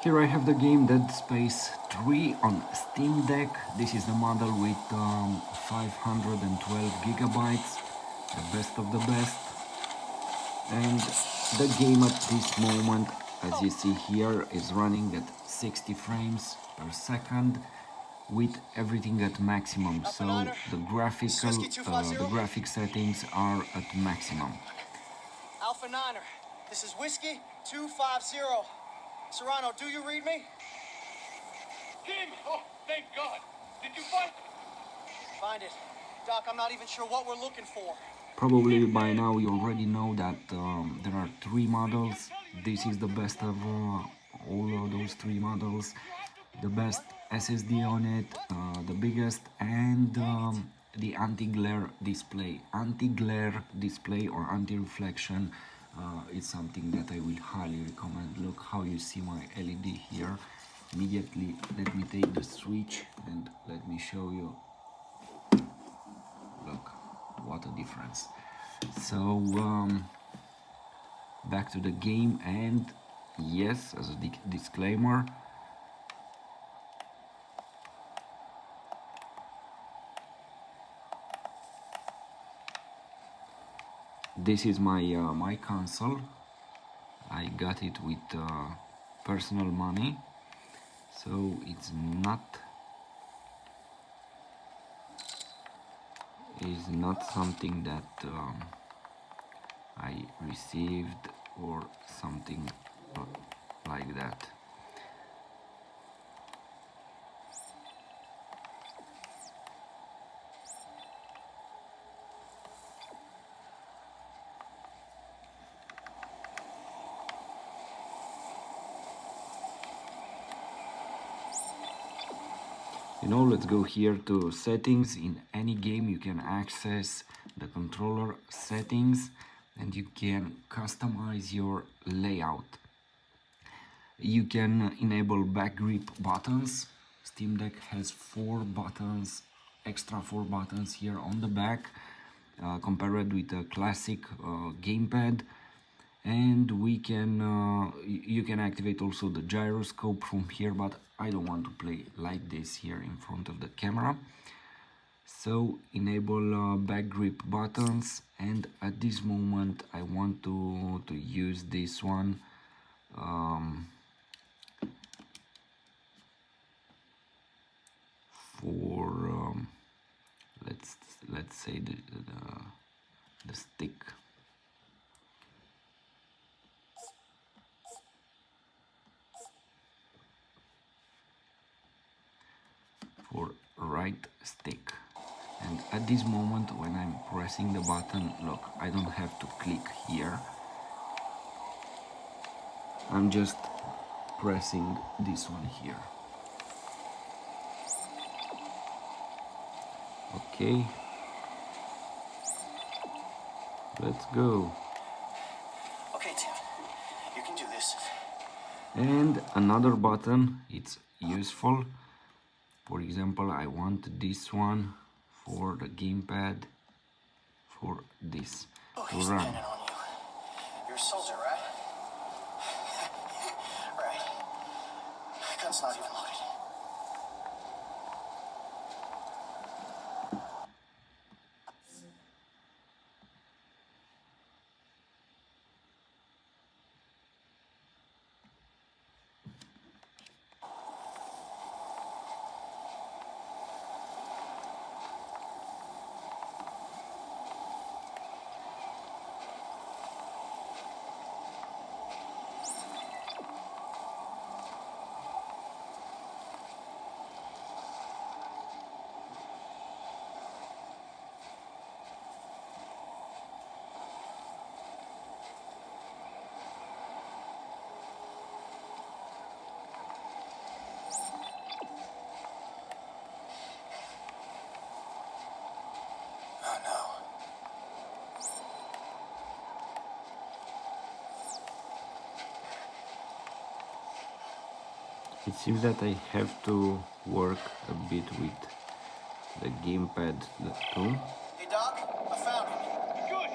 Here I have the game Dead Space 3 on Steam Deck. This is the model with 512 gigabytes, the best of the best. And the game at this moment, as you see here, is running at 60 frames per second with everything at maximum. So the graphic settings are at maximum. Alpha Niner, this is Whiskey 250. Serrano, do you read me? Tim! Oh, thank God! Did you find it? Find it. Doc, I'm not even sure what we're looking for. Probably by now you already know that there are 3 models. This is the best of all of those 3 models. The best SSD on it, the biggest, and the anti-glare display. Anti-glare display or anti-reflection is something that I will highly recommend. Look how you see my LED here. Immediately, let me take the switch and let me show you. Look, what a difference. So back to the game, and yes, as a disclaimer, this is my my console. I got it with personal money, so it's not something that I received or something like that. You know, let's go here to settings. In any game you can access the controller settings and you can customize your layout. You can enable back grip buttons. Steam Deck has 4 buttons, extra 4 buttons here on the back, compared with a classic gamepad. And we can you can activate also the gyroscope from here, but I don't want to play like this here in front of the camera. So enable back grip buttons, and at this moment I want to use this one. For let's say the stick. For right stick, and at this moment when I'm pressing the button, look, I don't have to click here. I'm just pressing this one here. Okay, let's go. Okay, Tim, you can do this. And another button, it's useful. For example, I want this one for the gamepad, for this to run. On you. You're a soldier, right? Right. Gun's not even loaded. Oh no. It seems that I have to work a bit with the gamepad too, Hey Doc, I found it. Good!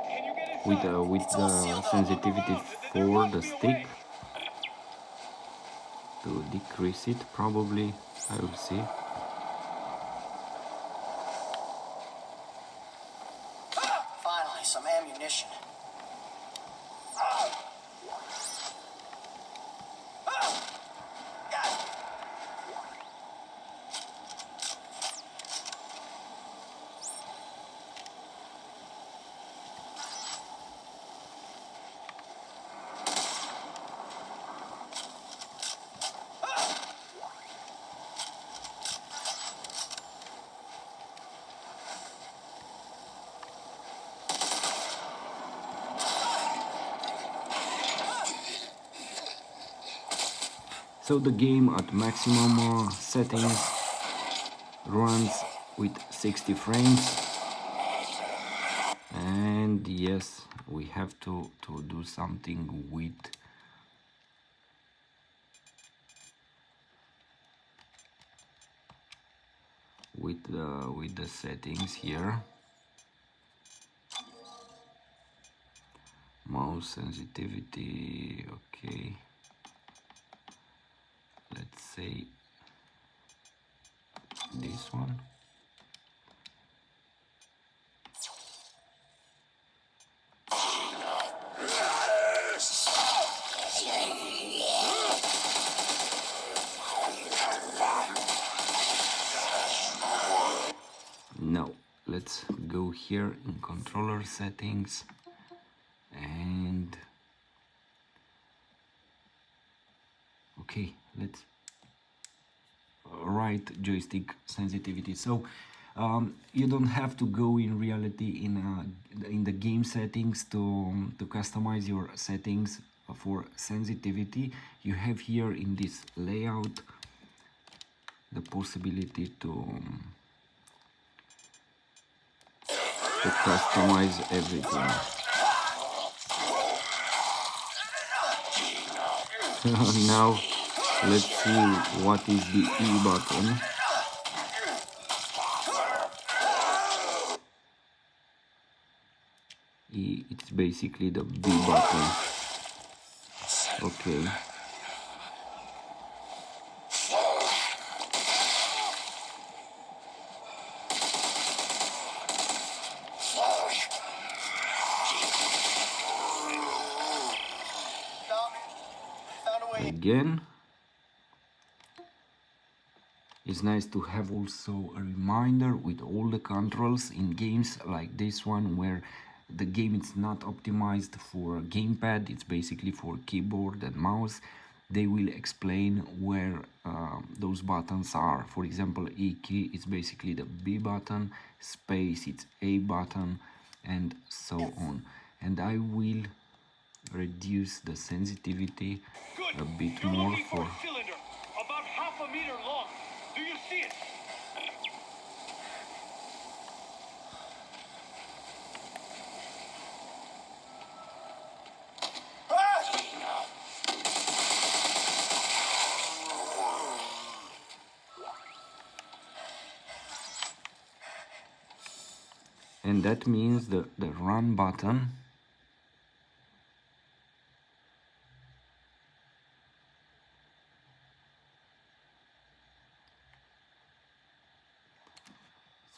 Can you get inside? with the sensitivity for the stick. decrease it probably. I will see. Finally, some ammunition. So the game at maximum settings runs with 60 frames, and yes, we have to do something with the settings here. Mouse sensitivity, okay, let's say this one. Now let's go here in controller settings and okay, let's right joystick sensitivity. So you don't have to go in reality in the game settings to customize your settings for sensitivity. You have here in this layout the possibility to customize everything. Now let's see what is the E button. E, it's basically the B button. Okay. Again, it's nice to have also a reminder with all the controls in games like this one, where the game is not optimized for gamepad, it's basically for keyboard and mouse. They will explain where those buttons are. For example, E key is basically the B button, space it's A button, and so on. And I will reduce the sensitivity a bit more for a cylinder about half a meter long. Do you see it? and that means the run button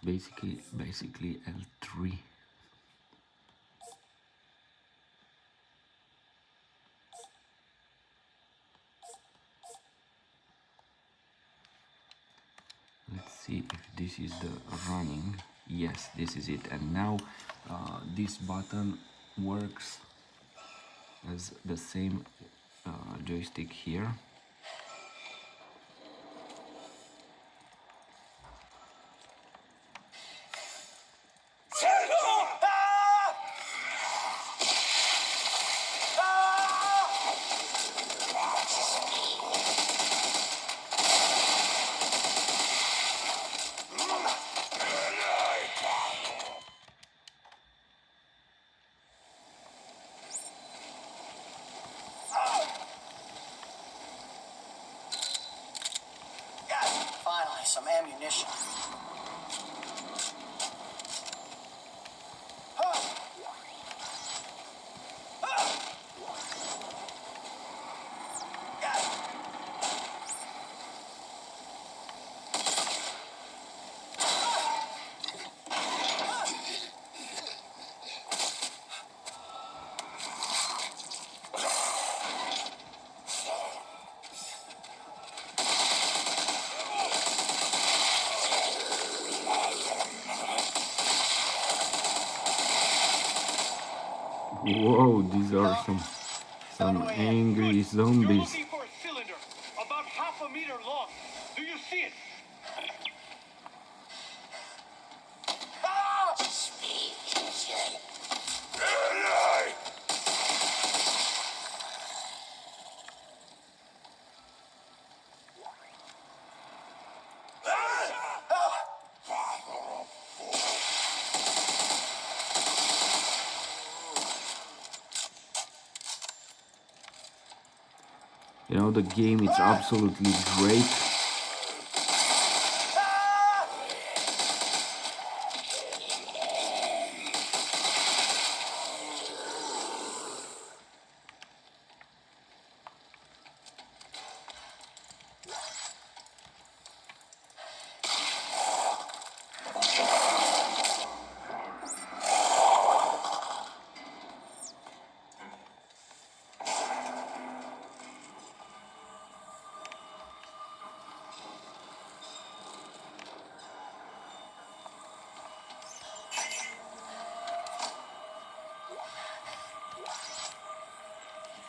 is basically L3. Let's see if this is the running. Yes, this is it. And now this button works as the same joystick here. Finally, some ammunition. Whoa, these are some angry Good. You're zombies. looking for a cylinder about half a meter long. Do you see it? You know, the game is absolutely great.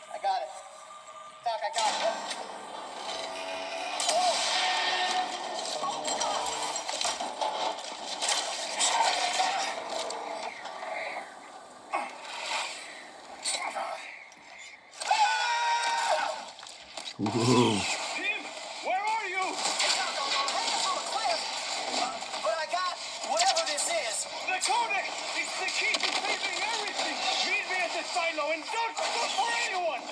I got it. Doc, I got it. Whoa. Tim, where are you? But I got whatever this is. The codex! It's the key to saving everything! Meet me at the silo and don't look for anyone!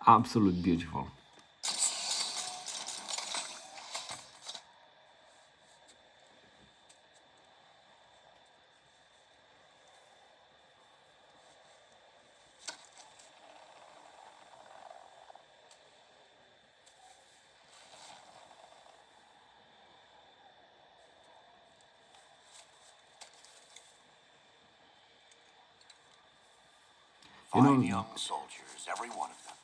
Absolute beautiful. Fine young soldiers, every one of them.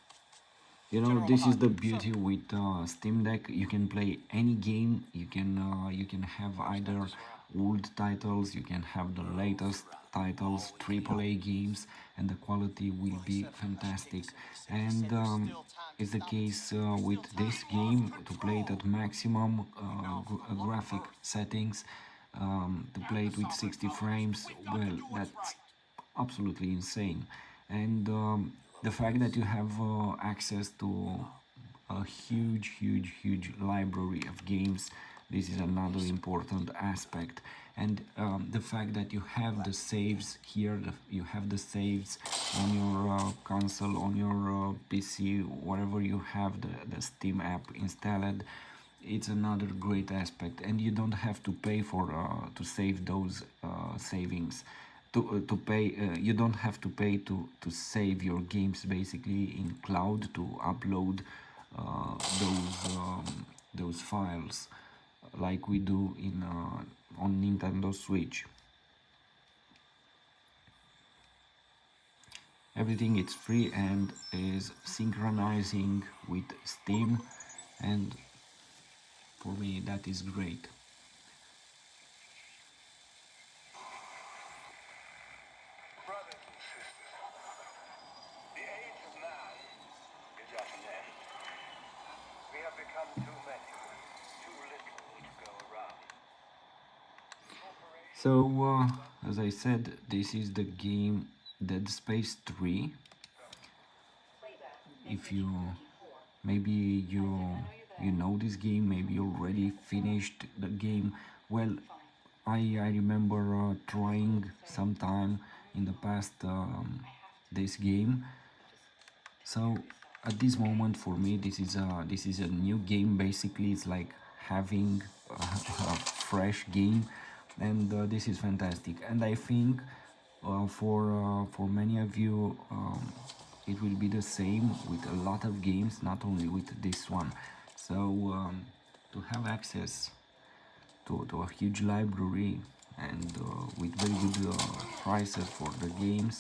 You know, this is the beauty with Steam Deck. You can play any game. You can have either old titles, you can have the latest titles, AAA games, and the quality will be fantastic. And it's the case with this game to play it at maximum graphic settings, to play it with 60 frames. Well, that's absolutely insane. And the fact that you have access to a huge library of games, this is another important aspect. And the fact that you have the saves here, you have the saves on your console, on your PC, wherever you have the Steam app installed, it's another great aspect. And you don't have to pay for to save those savings. To pay, you don't have to pay to save your games basically in cloud, to upload those files like we do in on Nintendo Switch. Everything is free and is synchronizing with Steam, and for me that is great. Brothers and sisters, the age of man is at an end. We have become too many, too little to go around. So, as I said, this is the game Dead Space 3. If you maybe you know this game, maybe you already finished the game. Well, I remember trying sometime in the past this game. So at this moment, for me, this is a new game. Basically, it's like having a fresh game, and this is fantastic. And I think for many of you, it will be the same with a lot of games, not only with this one. So to have access to a huge library and with very good prices for the games,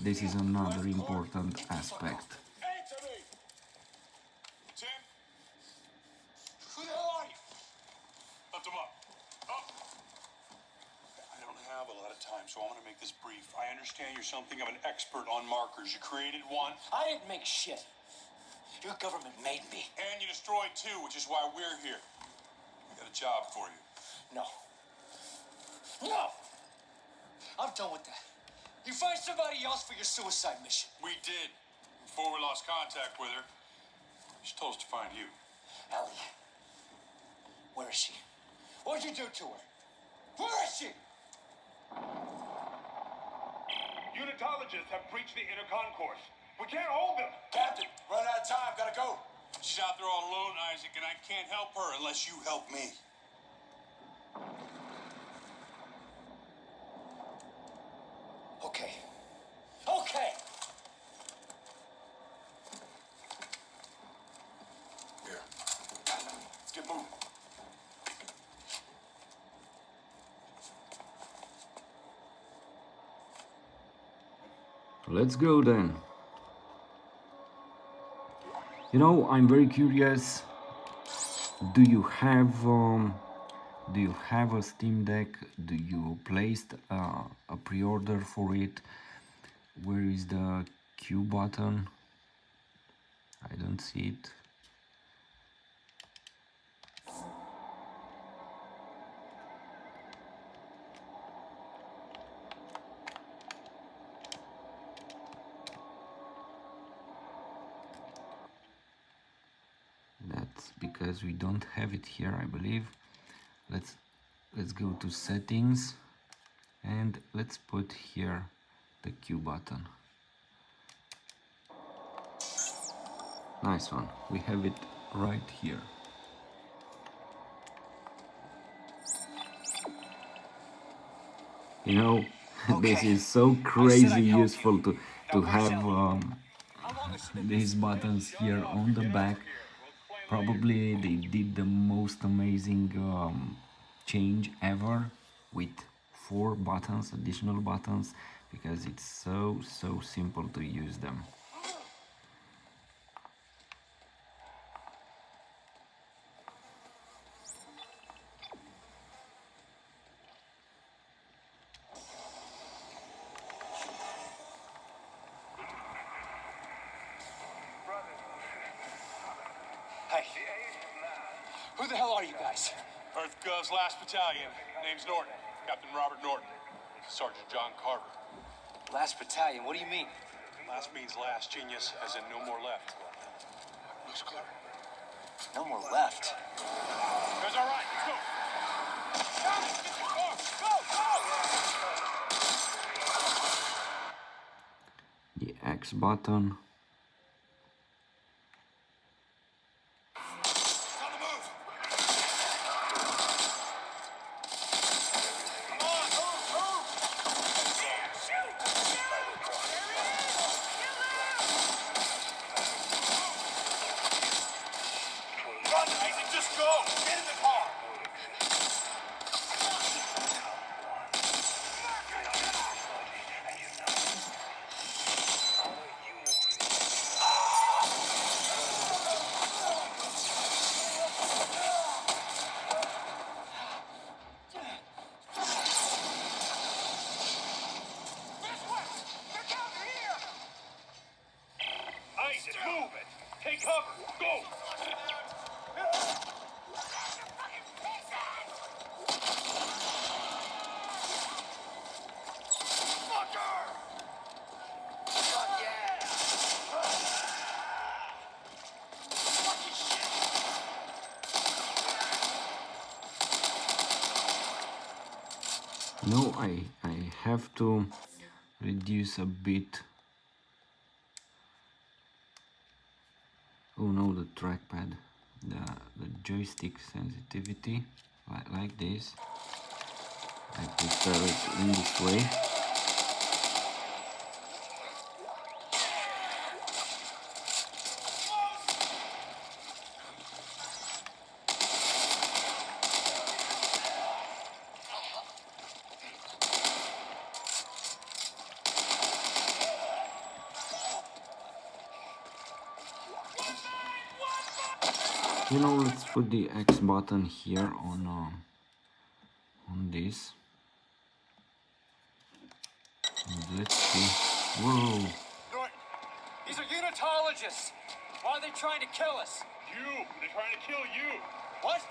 this is another important aspect. Answer me! Tim? Who the hell are you? Lift him up. Up! I don't have a lot of time, so I'm gonna make this brief. I understand you're something of an expert on markers. You created one, I didn't make shit. Your government made me. and you destroyed two, which is why we're here. We got a job for you. No. No! I'm done with that. You find somebody else for your suicide mission. We did. Before we lost contact with her, she told us to find you. Ellie. Where is she? What'd you do to her? Where is she? Unitologists have breached the inner concourse. We can't hold them. Captain, run out of time. Gotta go. She's out there all alone, Isaac, and I can't help her unless you help me. Okay. Okay! Here. Let's get moving. Let's go then. You know, I'm very curious. Do you have a Steam Deck? Do you placed a pre-order for it? Where is the Q button? I don't see it. That's because we don't have it here, I believe. Let's go to settings and let's put here the Q button. Nice one. We have it right here. You know, this Okay. is so I said crazy I'd help useful you. to Now, where's have Ellie? How long has she been these missing? buttons here on the back. Probably they did the most amazing change ever with 4 buttons, additional buttons, because it's so simple to use them. Hey, who the hell are you guys? Earth Gov's last battalion. Name's Norton. Captain Robert Norton. Sergeant John Carver. Last battalion, what do you mean? Last means last, genius, as in no more left. Looks clear. No more left. Guys, all right, let's go. Guys, get the car. Go, go! The X button. On the move. Come on, move. Shoot! Run, Isaac, just go. Get in the car. No, I have to reduce a bit. Oh no, the trackpad, the joystick sensitivity, like this. I prefer it in this way. You know, let's put the X button here on this. And let's see. Whoa! Norton, these are unitologists. Why are they trying to kill us? You! They're trying to kill you! What?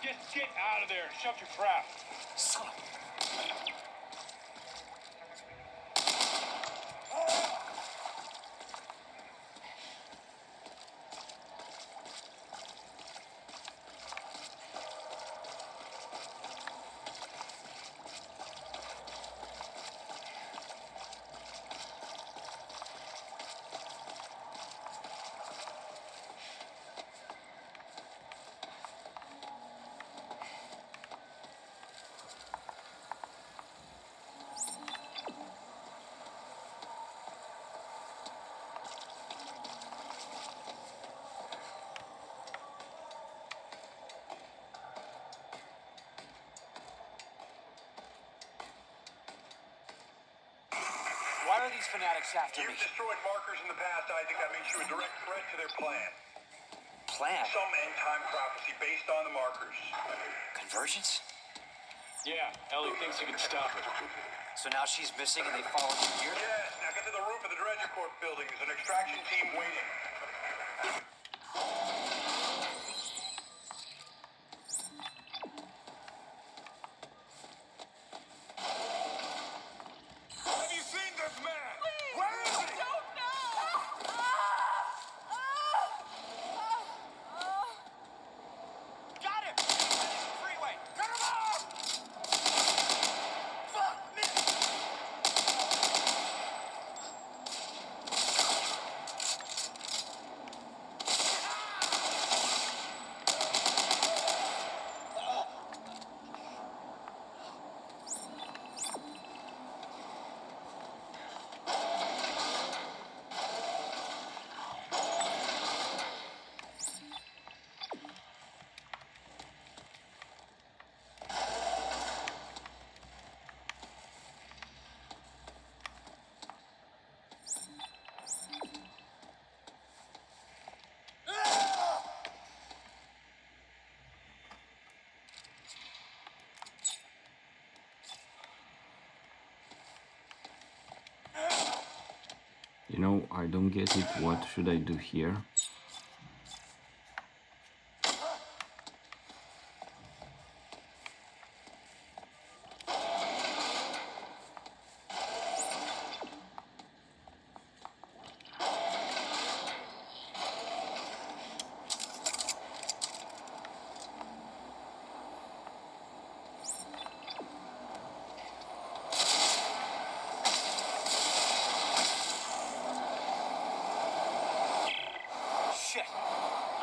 Get out of there! Shut your trap! Son of... Why are these fanatics after me? You've destroyed markers in the past, Isaac. That makes you a direct threat to their plan. Plan? Some end-time prophecy based on the markers. Convergence? Yeah, Ellie thinks you can stop it. So now she's missing and they followed you here? Yes, now get to the roof of the Dredger Corp building. There's an extraction team waiting. Have you seen this man? Where is he? Got him! Freeway! Cut him off! Fuck me! You know, I don't get it. What should I do here? Shit!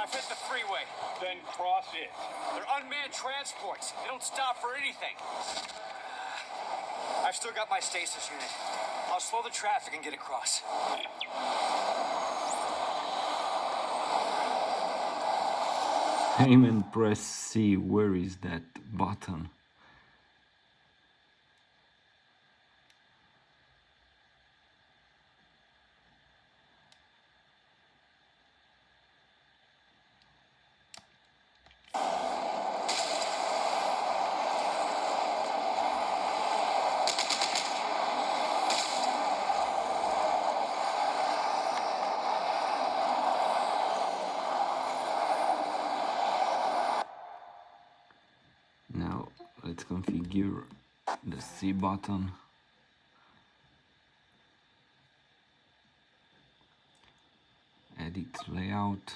I've hit the freeway. Then cross it. They're unmanned transports. They don't stop for anything. I've still got my stasis unit. I'll slow the traffic and get across. Aim and press C. Where is that button? Now let's configure the C button. Edit layout.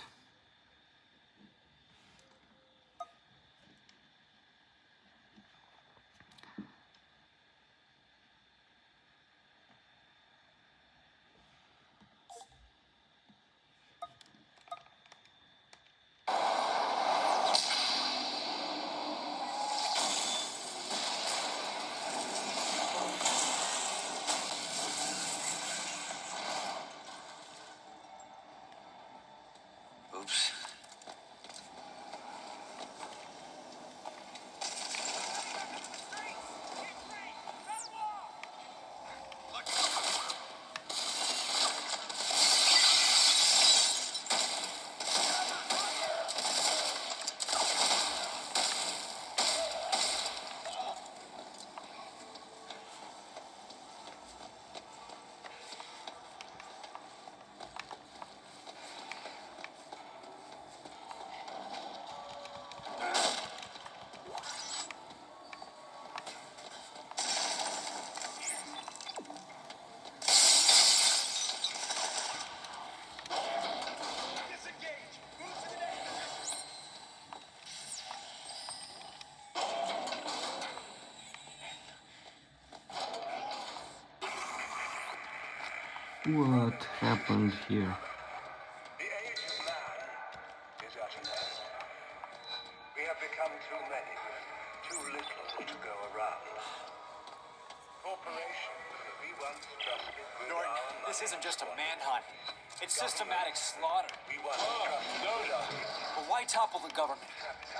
What happened here? The age of man is at an end. We have become too many with too little to go around. Corporations that we once trusted with Norton, our money. this isn't just a manhunt. It's systematic slaughter. We once trusted with our But why topple the government?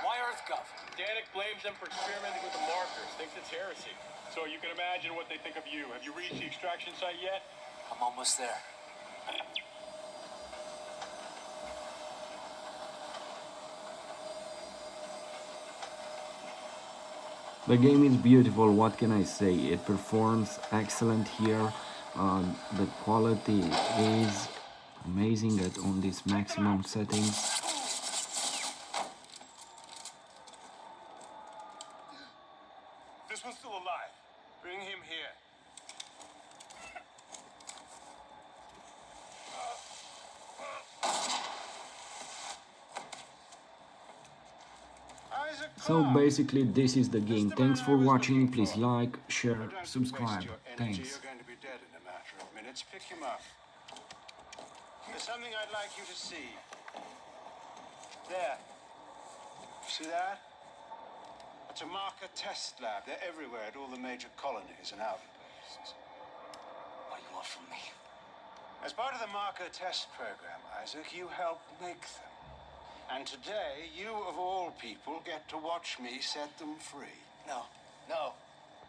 Why EarthGov? Danik blames them for experimenting with the markers, thinks it's heresy. So you can imagine what they think of you. Have you reached the extraction site yet? I'm almost there. The game is beautiful, what can I say? It performs excellent here. The quality is amazing on this maximum settings. This one's still alive. Bring him here. So basically this is the game. Thanks for watching. Please like, share, subscribe. Thanks. You're going to be dead in a matter of minutes. Pick him up. There's something I'd like you to see. There. See that? It's a marker test lab. They're everywhere at all the major colonies and outposts. What do you want from me? As part of the marker test program, Isaac, you helped make them. And today, you of all people get to watch me set them free. No. No.